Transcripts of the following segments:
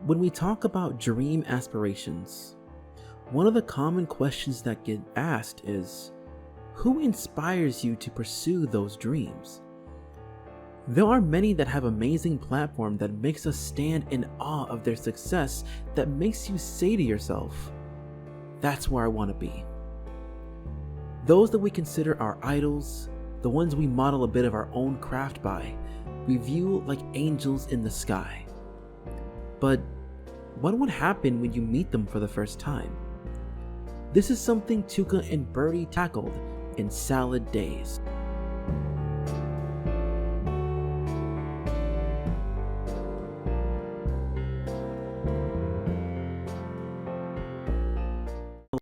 When we talk about dream aspirations, one of the common questions that get asked is, who inspires you to pursue those dreams? There are many that have amazing platform that makes us stand in awe of their success, that makes you say to yourself, that's where I want to be. Those that we consider our idols, the ones we model a bit of our own craft by, we view like angels in the sky. But what would happen when you meet them for the first time? This is something Tuca and Bertie tackled in Salad Days.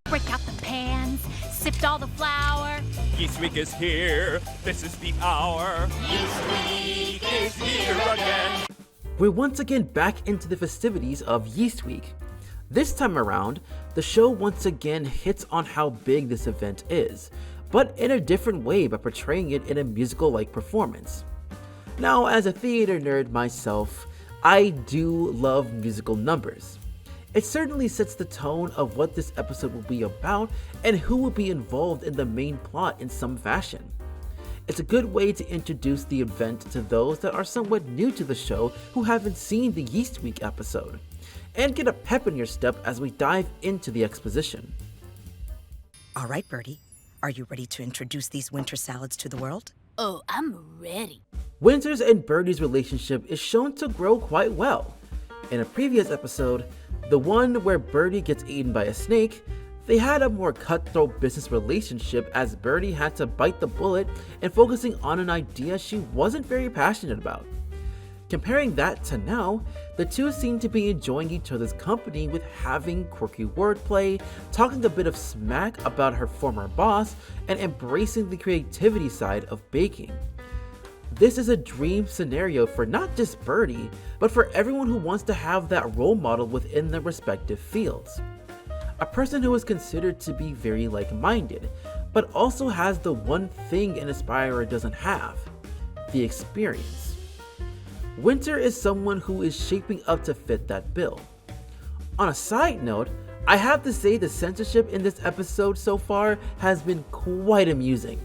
Break out the pans, sift all the flour. Yeast Week is here, this is the hour. Yeast Week is here again. We're once again back into the festivities of Yeast Week. This time around, the show once again hits on how big this event is, but in a different way by portraying it in a musical-like performance. Now, as a theater nerd myself, I do love musical numbers. It certainly sets the tone of what this episode will be about and who will be involved in the main plot in some fashion. It's a good way to introduce the event to those that are somewhat new to the show who haven't seen the Yeast Week episode, and get a pep in your step as we dive into the exposition. All right, Bertie, are you ready to introduce these winter salads to the world? Oh, I'm ready. Winter's and Bertie's relationship is shown to grow quite well. In a previous episode, the one where Bertie gets eaten by a snake, they had a more cutthroat business relationship as Bertie had to bite the bullet and focusing on an idea she wasn't very passionate about. Comparing that to now, the two seem to be enjoying each other's company with having quirky wordplay, talking a bit of smack about her former boss, and embracing the creativity side of baking. This is a dream scenario for not just Bertie, but for everyone who wants to have that role model within their respective fields. A person who is considered to be very like-minded, but also has the one thing an aspirer doesn't have, the experience. Winter is someone who is shaping up to fit that bill. On a side note, I have to say the censorship in this episode so far has been quite amusing.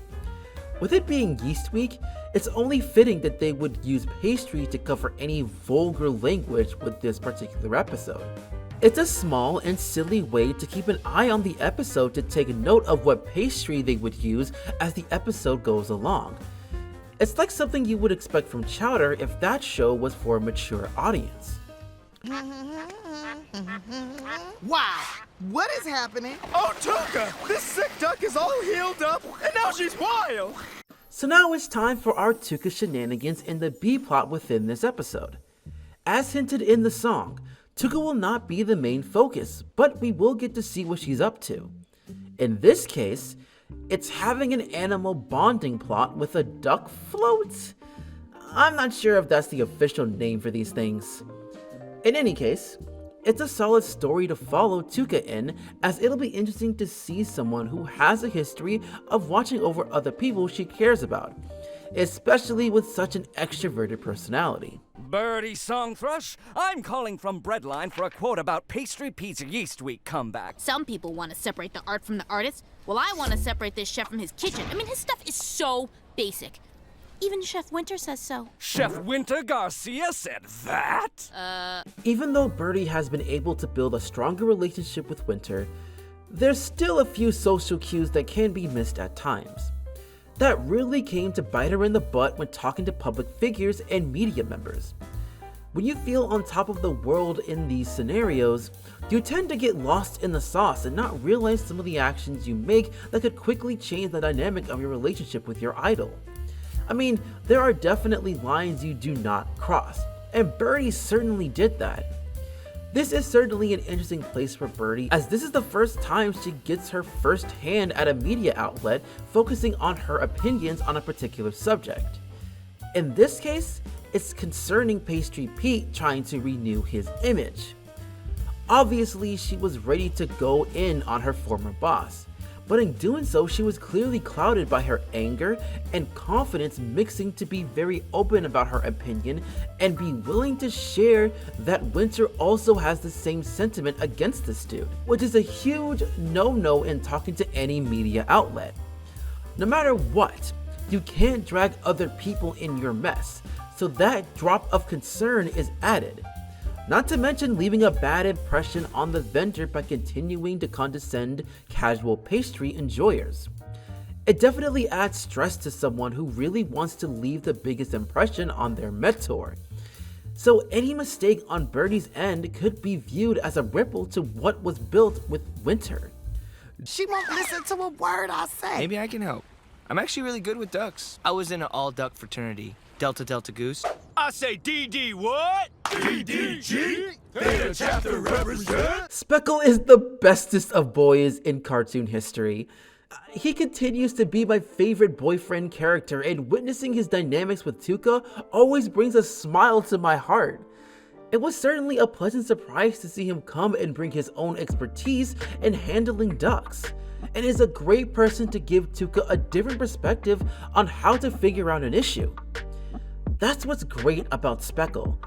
With it being Yeast Week, it's only fitting that they would use pastry to cover any vulgar language with this particular episode. It's a small and silly way to keep an eye on the episode to take note of what pastry they would use as the episode goes along. It's like something you would expect from Chowder if that show was for a mature audience. Wow, what is happening? Oh, Tuca, this sick duck is all healed up, and now she's wild. So now it's time for our Tuca Shenanigans in the B-plot within this episode. As hinted in the song, Tuca will not be the main focus, but we will get to see what she's up to. In this case, it's having an animal bonding plot with a duck float? I'm not sure if that's the official name for these things. In any case, it's a solid story to follow Tuca in, as it'll be interesting to see someone who has a history of watching over other people she cares about, especially with such an extroverted personality. Bertie Songthrush, I'm calling from Breadline for a quote about Pastry Pizza Yeast Week comeback. Some people want to separate the art from the artist. Well, I want to separate this chef from his kitchen. I mean, his stuff is so basic. Even Chef Winter says so. Chef Winter Garcia said that? Even though Bertie has been able to build a stronger relationship with Winter, there's still a few social cues that can be missed at times. That really came to bite her in the butt when talking to public figures and media members. When you feel on top of the world in these scenarios, you tend to get lost in the sauce and not realize some of the actions you make that could quickly change the dynamic of your relationship with your idol. I mean, there are definitely lines you do not cross, and Bertie certainly did that. This is certainly an interesting place for Bertie, as this is the first time she gets her first hand at a media outlet focusing on her opinions on a particular subject. In this case, it's concerning Pastry Pete trying to renew his image. Obviously, she was ready to go in on her former boss, but in doing so, she was clearly clouded by her anger and confidence mixing to be very open about her opinion and be willing to share that Winter also has the same sentiment against this dude, which is a huge no-no in talking to any media outlet. No matter what, you can't drag other people in your mess, so that drop of concern is added. Not to mention leaving a bad impression on the vendor by continuing to condescend casual pastry enjoyers. It definitely adds stress to someone who really wants to leave the biggest impression on their mentor. So any mistake on Bertie's end could be viewed as a ripple to what was built with Winter. She won't listen to a word I say. Maybe I can help. I'm actually really good with ducks. I was in an all-duck fraternity. Delta Delta Goose. I say DD what? DDG? Theta chapter represent? Speckle is the bestest of boys in cartoon history. He continues to be my favorite boyfriend character, and witnessing his dynamics with Tuca always brings a smile to my heart. It was certainly a pleasant surprise to see him come and bring his own expertise in handling ducks, and is a great person to give Tuca a different perspective on how to figure out an issue. That's what's great about Speckle.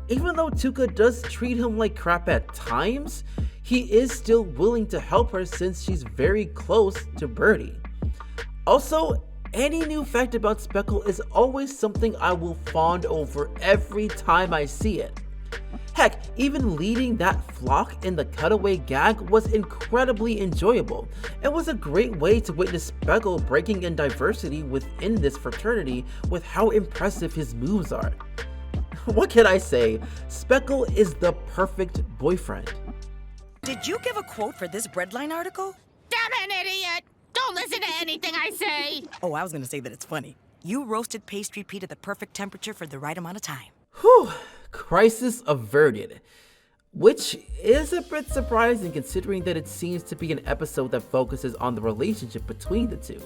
Even though Tuca does treat him like crap at times, he is still willing to help her since she's very close to Bertie. Also, any new fact about Speckle is always something I will fawn over every time I see it. Heck, even leading that flock in the cutaway gag was incredibly enjoyable. It was a great way to witness Speckle breaking in diversity within this fraternity with how impressive his moves are. What can I say? Speckle is the perfect boyfriend. Did you give a quote for this breadline article? Damn an idiot! Don't listen to anything I say! Oh, I was gonna say that it's funny. You roasted pastry Pete at the perfect temperature for the right amount of time. Whew, crisis averted. Which is a bit surprising considering that it seems to be an episode that focuses on the relationship between the two.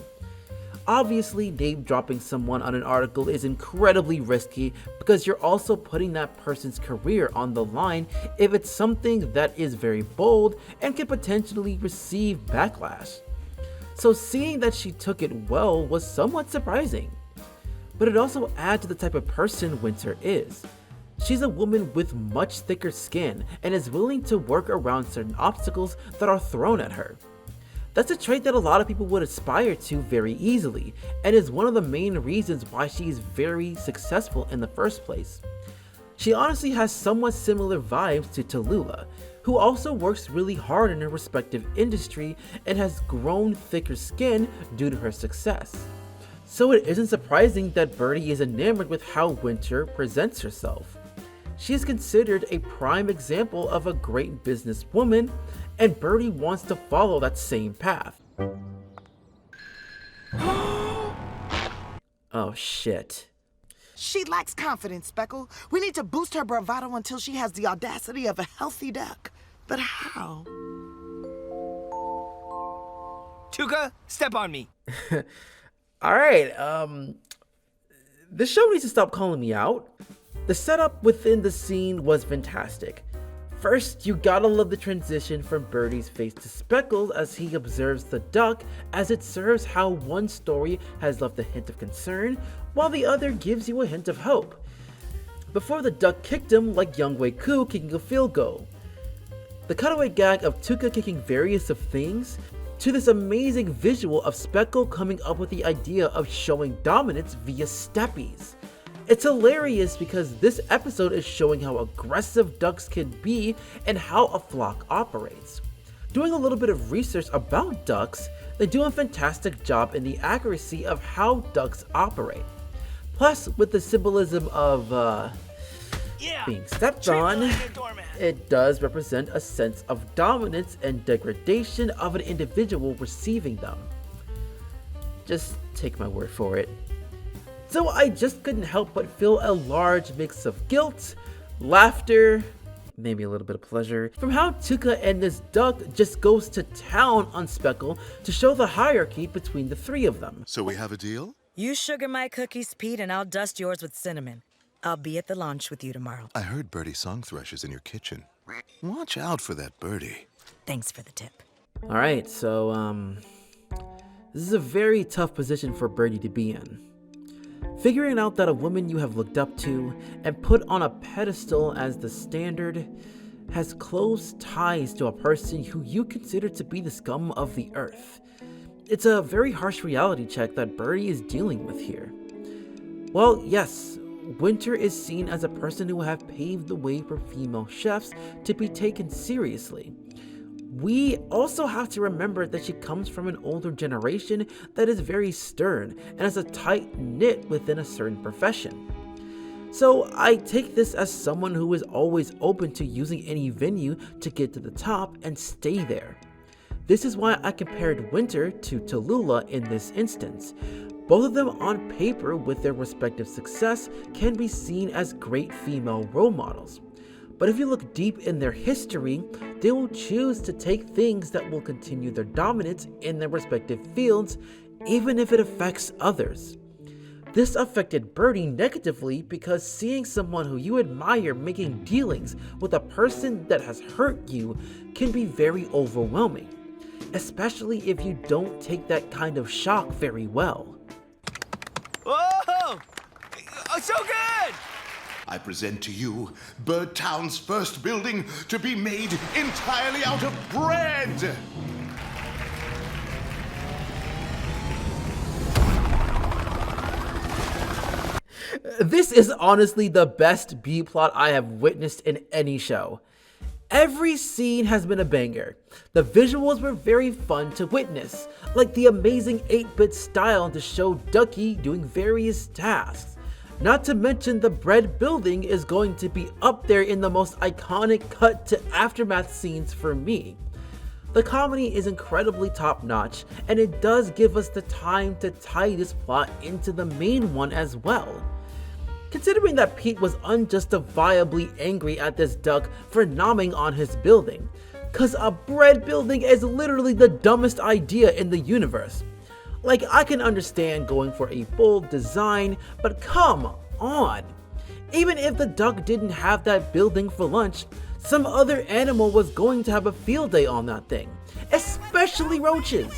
Obviously, name dropping someone on an article is incredibly risky because you're also putting that person's career on the line if it's something that is very bold and can potentially receive backlash. So seeing that she took it well was somewhat surprising. But it also adds to the type of person Winter is. She's a woman with much thicker skin and is willing to work around certain obstacles that are thrown at her. That's a trait that a lot of people would aspire to very easily, and is one of the main reasons why she is very successful in the first place. She honestly has somewhat similar vibes to Tallulah, who also works really hard in her respective industry and has grown thicker skin due to her success. So it isn't surprising that Bertie is enamored with how Winter presents herself. She is considered a prime example of a great businesswoman, and Bertie wants to follow that same path. Oh shit. She lacks confidence, Speckle. We need to boost her bravado until she has the audacity of a healthy duck. But how? Tuca, step on me. Alright, this show needs to stop calling me out. The setup within the scene was fantastic. First, you gotta love the transition from Bertie's face to Speckles as he observes the duck, as it serves how one story has left a hint of concern, while the other gives you a hint of hope. Before the duck kicked him like Young Wei Koo kicking a field goal. The cutaway gag of Tuca kicking various of things, to this amazing visual of Speckle coming up with the idea of showing dominance via Steppies. It's hilarious because this episode is showing how aggressive ducks can be and how a flock operates. Doing a little bit of research about ducks, they do a fantastic job in the accuracy of how ducks operate. Plus, with the symbolism of being stepped on, it does represent a sense of dominance and degradation of an individual receiving them. Just take my word for it. So I just couldn't help but feel a large mix of guilt, laughter, maybe a little bit of pleasure, from how Tuca and this duck just goes to town on Speckle to show the hierarchy between the three of them. So we have a deal? You sugar my cookies, Pete, and I'll dust yours with cinnamon. I'll be at the launch with you tomorrow. I heard Bertie song thrushes in your kitchen. Watch out for that Bertie. Thanks for the tip. Alright, so This is a very tough position for Bertie to be in. Figuring out that a woman you have looked up to and put on a pedestal as the standard has close ties to a person who you consider to be the scum of the earth. It's a very harsh reality check that Bertie is dealing with here. Well, yes, Winter is seen as a person who have paved the way for female chefs to be taken seriously. We also have to remember that she comes from an older generation that is very stern and has a tight knit within a certain profession. So I take this as someone who is always open to using any venue to get to the top and stay there. This is why I compared Winter to Tallulah in this instance. Both of them on paper with their respective success can be seen as great female role models. But if you look deep in their history, they will choose to take things that will continue their dominance in their respective fields, even if it affects others. This affected Bertie negatively because seeing someone who you admire making dealings with a person that has hurt you can be very overwhelming, especially if you don't take that kind of shock very well. Whoa! So good! I present to you Birdtown's first building to be made entirely out of bread. This is honestly the best B-plot I have witnessed in any show. Every scene has been a banger. The visuals were very fun to witness, like the amazing 8-bit style to show Ducky doing various tasks. Not to mention the bread building is going to be up there in the most iconic cut to aftermath scenes for me. The comedy is incredibly top notch, and it does give us the time to tie this plot into the main one as well. Considering that Pete was unjustifiably angry at this duck for nomming on his building, cause a bread building is literally the dumbest idea in the universe. Like, I can understand going for a bold design, but come on! Even if the duck didn't have that building for lunch, some other animal was going to have a field day on that thing, especially roaches.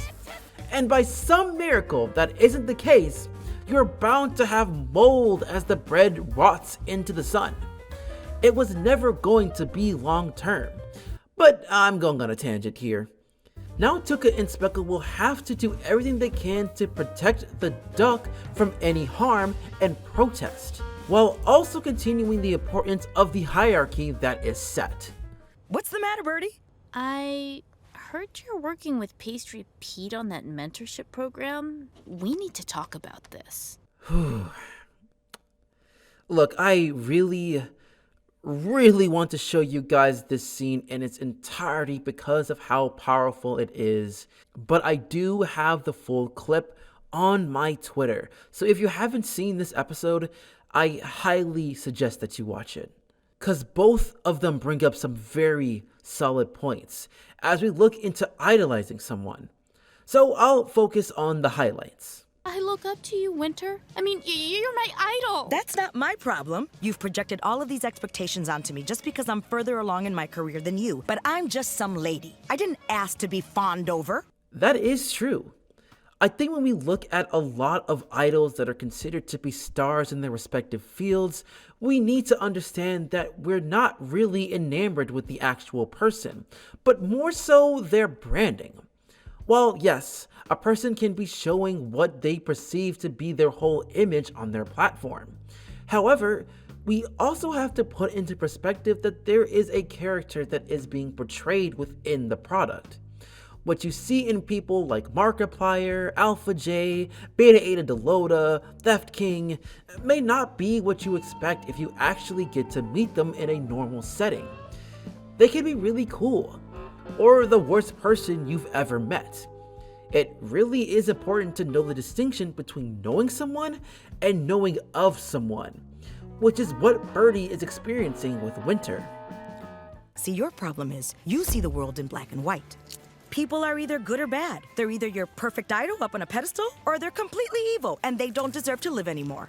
And by some miracle that isn't the case, you're bound to have mold as the bread rots into the sun. It was never going to be long term. But I'm going on a tangent here. Now Tuca and Speckle will have to do everything they can to protect the duck from any harm and protest, while also continuing the importance of the hierarchy that is set. What's the matter, Bertie? I heard you're working with Pastry Pete on that mentorship program. We need to talk about this. Look, I really want to show you guys this scene in its entirety because of how powerful it is, but I do have the full clip on my Twitter. So if you haven't seen this episode, I highly suggest that you watch it, because both of them bring up some very solid points as we look into idolizing someone. So I'll focus on the highlights. I look up to you, Winter. I mean, you're my idol. That's not my problem. You've projected all of these expectations onto me just because I'm further along in my career than you. But I'm just some lady. I didn't ask to be fawned over. That is true. I think when we look at a lot of idols that are considered to be stars in their respective fields, we need to understand that we're not really enamored with the actual person, but more so their branding. While yes, a person can be showing what they perceive to be their whole image on their platform. However, we also have to put into perspective that there is a character that is being portrayed within the product. What you see in people like Markiplier, Alpha J, Beta Eta Delota, Theft King may not be what you expect if you actually get to meet them in a normal setting. They can be really cool, or the worst person you've ever met. It really is important to know the distinction between knowing someone and knowing of someone, which is what Bertie is experiencing with Winter. See, your problem is you see the world in black and white. People are either good or bad. They're either your perfect idol up on a pedestal, or they're completely evil and they don't deserve to live anymore.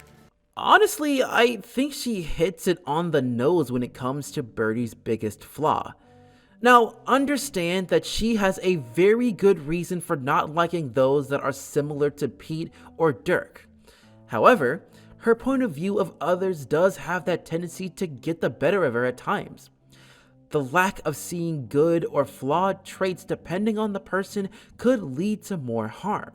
Honestly, I think she hits it on the nose when it comes to Bertie's biggest flaw. Now, understand that she has a very good reason for not liking those that are similar to Pete or Dirk. However, her point of view of others does have that tendency to get the better of her at times. The lack of seeing good or flawed traits depending on the person could lead to more harm.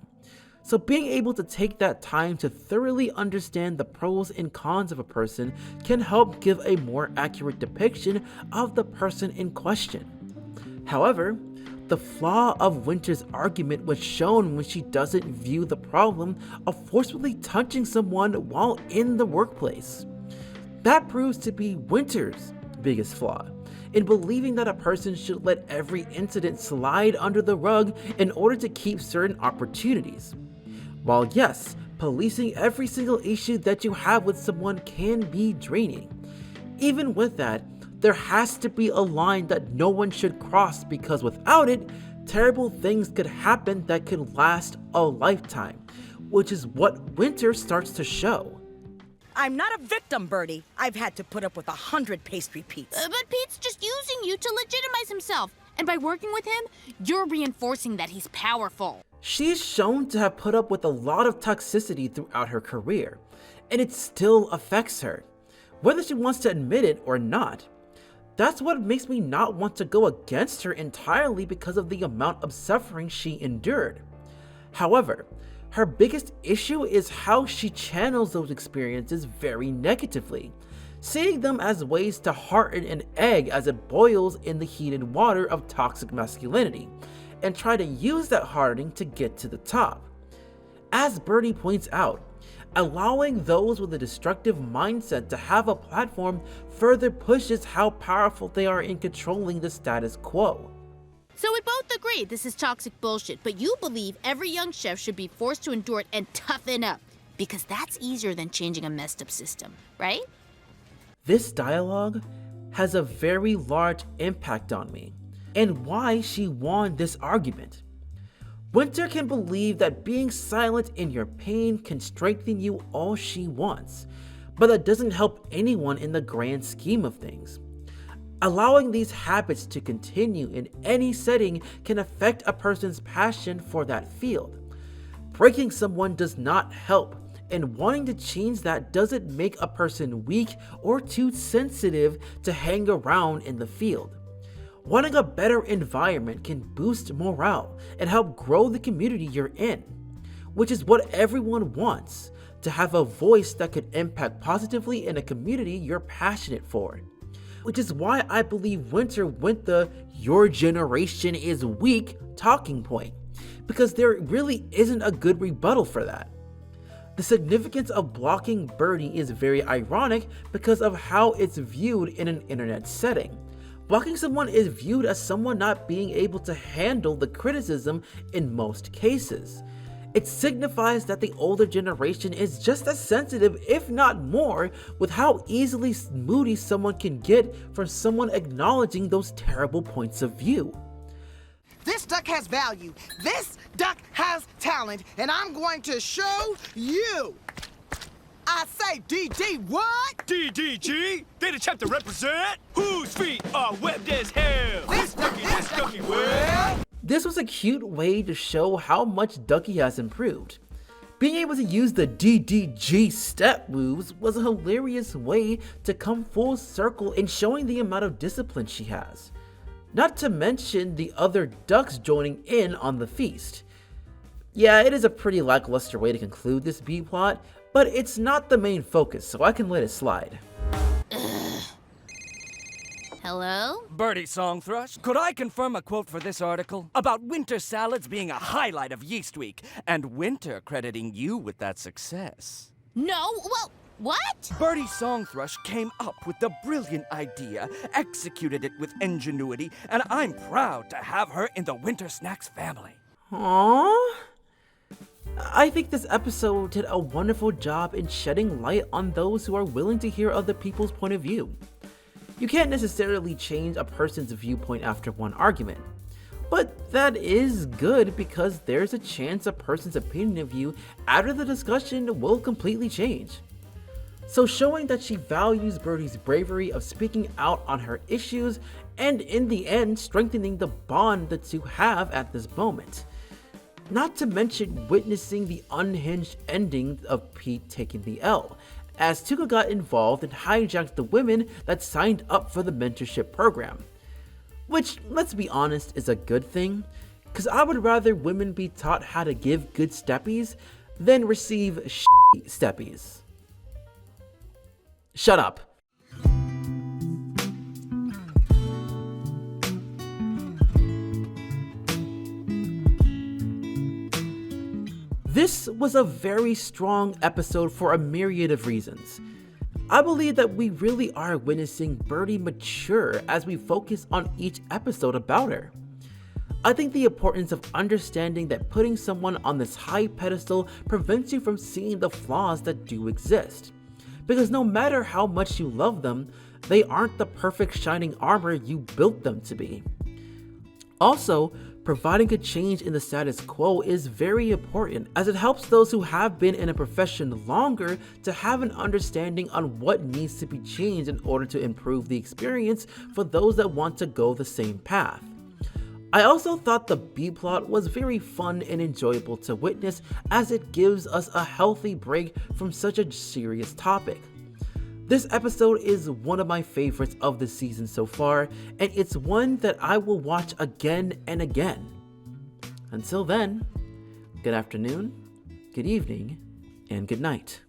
So being able to take that time to thoroughly understand the pros and cons of a person can help give a more accurate depiction of the person in question. However, the flaw of Winter's argument was shown when she doesn't view the problem of forcefully touching someone while in the workplace. That proves to be Winter's biggest flaw, in believing that a person should let every incident slide under the rug in order to keep certain opportunities. While yes, policing every single issue that you have with someone can be draining, even with that, there has to be a line that no one should cross, because without it, terrible things could happen that could last a lifetime, which is what Winter starts to show. I'm not a victim, Bertie. I've had to put up with 100 pastry Petes. But Pete's just using you to legitimize himself. And by working with him, you're reinforcing that he's powerful. She's shown to have put up with a lot of toxicity throughout her career, and it still affects her, whether she wants to admit it or not. That's what makes me not want to go against her entirely, because of the amount of suffering she endured. However, her biggest issue is how she channels those experiences very negatively, seeing them as ways to harden an egg as it boils in the heated water of toxic masculinity, and try to use that hardening to get to the top. As Bertie points out, allowing those with a destructive mindset to have a platform further pushes how powerful they are in controlling the status quo. So we both agree this is toxic bullshit, but you believe every young chef should be forced to endure it and toughen up, because that's easier than changing a messed up system, right? This dialogue has a very large impact on me, and why she won this argument. Winter can believe that being silent in your pain can strengthen you all she wants, but that doesn't help anyone in the grand scheme of things. Allowing these habits to continue in any setting can affect a person's passion for that field. Breaking someone does not help, and wanting to change that doesn't make a person weak or too sensitive to hang around in the field. Wanting a better environment can boost morale and help grow the community you're in, which is what everyone wants, to have a voice that could impact positively in a community you're passionate for. Which is why I believe Winter went the "your generation is weak" talking point, because there really isn't a good rebuttal for that. The significance of blocking Bertie is very ironic because of how it's viewed in an internet setting. Blocking someone is viewed as someone not being able to handle the criticism in most cases. It signifies that the older generation is just as sensitive, if not more, with how easily moody someone can get from someone acknowledging those terrible points of view. This duck has value. This duck has talent, and I'm going to show you. I say DD what? DDG? They the chap to represent? Whose feet are webbed as hell? This Ducky well. This was a cute way to show how much Ducky has improved. Being able to use the DDG step moves was a hilarious way to come full circle in showing the amount of discipline she has. Not to mention the other ducks joining in on the feast. Yeah, it is a pretty lackluster way to conclude this B-plot, but it's not the main focus, so I can let it slide. Hello? Bertie Songthrush, could I confirm a quote for this article? About winter salads being a highlight of Yeast Week, and Winter crediting you with that success. No, well, what? Bertie Songthrush came up with the brilliant idea, executed it with ingenuity, and I'm proud to have her in the Winter Snacks family. Aww. I think this episode did a wonderful job in shedding light on those who are willing to hear other people's point of view. You can't necessarily change a person's viewpoint after one argument, but that is good because there's a chance a person's opinion of you after the discussion will completely change. So showing that she values Bertie's bravery of speaking out on her issues and in the end strengthening the bond the two have at this moment. Not to mention witnessing the unhinged ending of Pete taking the L, as Tuca got involved and hijacked the women that signed up for the mentorship program. Which, let's be honest, is a good thing, because I would rather women be taught how to give good steppies than receive shitty steppies. Shut up. This was a very strong episode for a myriad of reasons. I believe that we really are witnessing Bertie mature as we focus on each episode about her. I think the importance of understanding that putting someone on this high pedestal prevents you from seeing the flaws that do exist. Because no matter how much you love them, they aren't the perfect shining armor you built them to be. Also, providing a change in the status quo is very important, as it helps those who have been in a profession longer to have an understanding on what needs to be changed in order to improve the experience for those that want to go the same path. I also thought the B-plot was very fun and enjoyable to witness, as it gives us a healthy break from such a serious topic. This episode is one of my favorites of the season so far, and it's one that I will watch again and again. Until then, good afternoon, good evening, and good night.